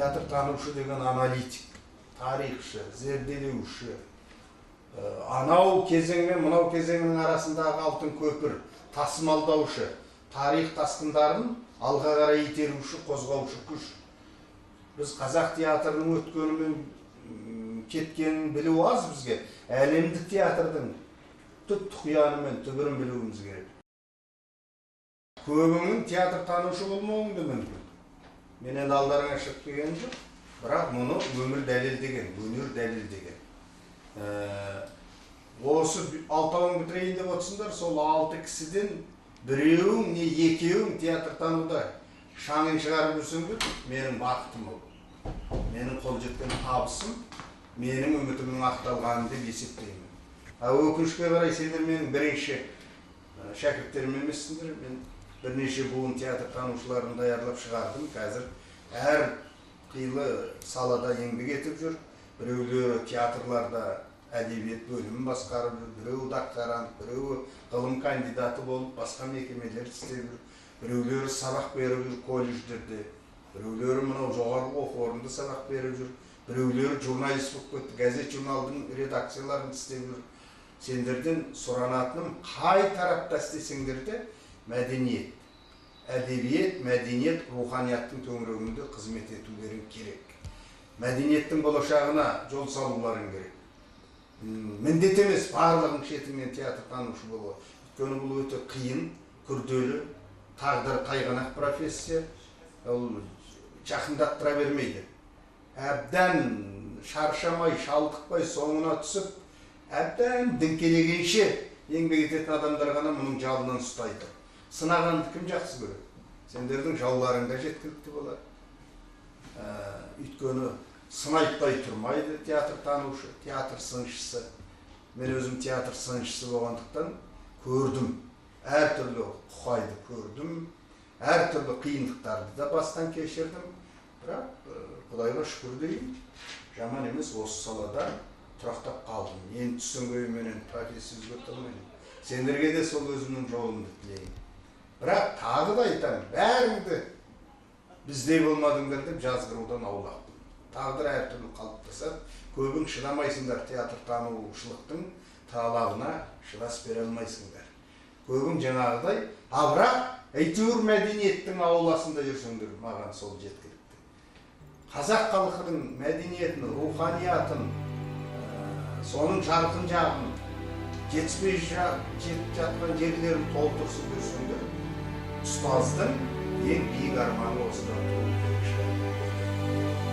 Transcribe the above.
театр танушы деген аналитик, тарихшы, зерделеуші. Анау кезең мен мынау кезеңнің арасындағы алтын көпір, тасымалдаушы, тарих тасқындарын алға қарай итеруші, қозғаушы күш. Біз қазақ театрының өткені мен кеткенін білу аз бізге. Әлемдік театрдың түп тұқияны мен түбірін білуіміз керек. Көбінің театр танушы болмауың да мүмкін. Мен енді алдарыңа шығып келген жоқ, бірақ мұны өмір дәлелдеген, өнер дәлелдеген. Осы алтауын бітірейін деп отырсыңдар, сол 6 кісіден біреуің не екеуің театр тануда шаңын шығарып жүрсеңдер, менің бақытым ол. Менің қол жеткен табысым, менің үмітімнің ақталғаны деп есептеймін. Өкінішке қарай сендер менің бірінші шәкірттерім емессіңдер. Мен бірнеше буын театр танушыларын даярлап шығардым. Қазір әр қилы салада еңбек етіп жүр. Біреулері театрларда әдебиет бөлімін басқарып жүр, біреуі докторант, біреуі ғылым кандидаты болып басқа мекемелер істеп жүр. Біреулері сабақ беріп жүр колледждерде, біреулері мынау жоғарғы оқу орнында сабақ беріп жүр, біреулері журналист болып кетті, газет журналдың редакцияларын істеп жүр. Сендерден сұранатыным қай тарапта істесеңдер де мәдениет, әдебиет, мәдениет, руханияттың төңірегінде қызмет етулерің керек. Мәдениеттің болашағына жол салуларың керек. Міндет емес барлығың шетіңнен театр танушы болуы. Өйткені бұл өте қиын, күрделі, тағдыр тайғанақ профессия. Ол жақындаттыра бермейді. Әбден шаршамай, шалдықпай соңына түсіп, әбден діңкелегенше еңбек ететін адамдар ғана мұның жалынан ұстайды. Сынағанды кім жақсы көреді? Сендердің жауларың да жеткілікті болады. Өйткені сынайтпай тұрмайды театр танушы, театр сыншысы. Мен өзім театр сыншысы болғандықтан көрдім. Әртүрлі құқайды көрдім. Әртүрлі қиындықтарды да бастан кешірдім. Бірақ Құдайға шүкір дейін, жаман емес осы салада тұрақтап қалдым. Енді түсінгенменен профессия өзгертілмейді. Сендерге де сол өзімнің жолымды тілеймін. Бірақ тағы да айтамын, бәріңді біздей болмадыңдар деп жазғырудан аулақпын. Тағдыр әртүрлі қалыптасады. Көбің шыдамайсыңдар театр танушылықтың талабына шыдас бере алмайсыңдар. Көбің жаңағыдай, бірақ әйтеуір мәдениеттің ауласында жүрсеңдер, маған сол жеткілікті. Қазақ халқының мәдениетін, руханиятын, соның жарқын жағын, жетіспей жетіп жатқан жерлерін толтырсын жүрсеңдер, ұстаздың ең биік арманы осыдан туып келе шығады.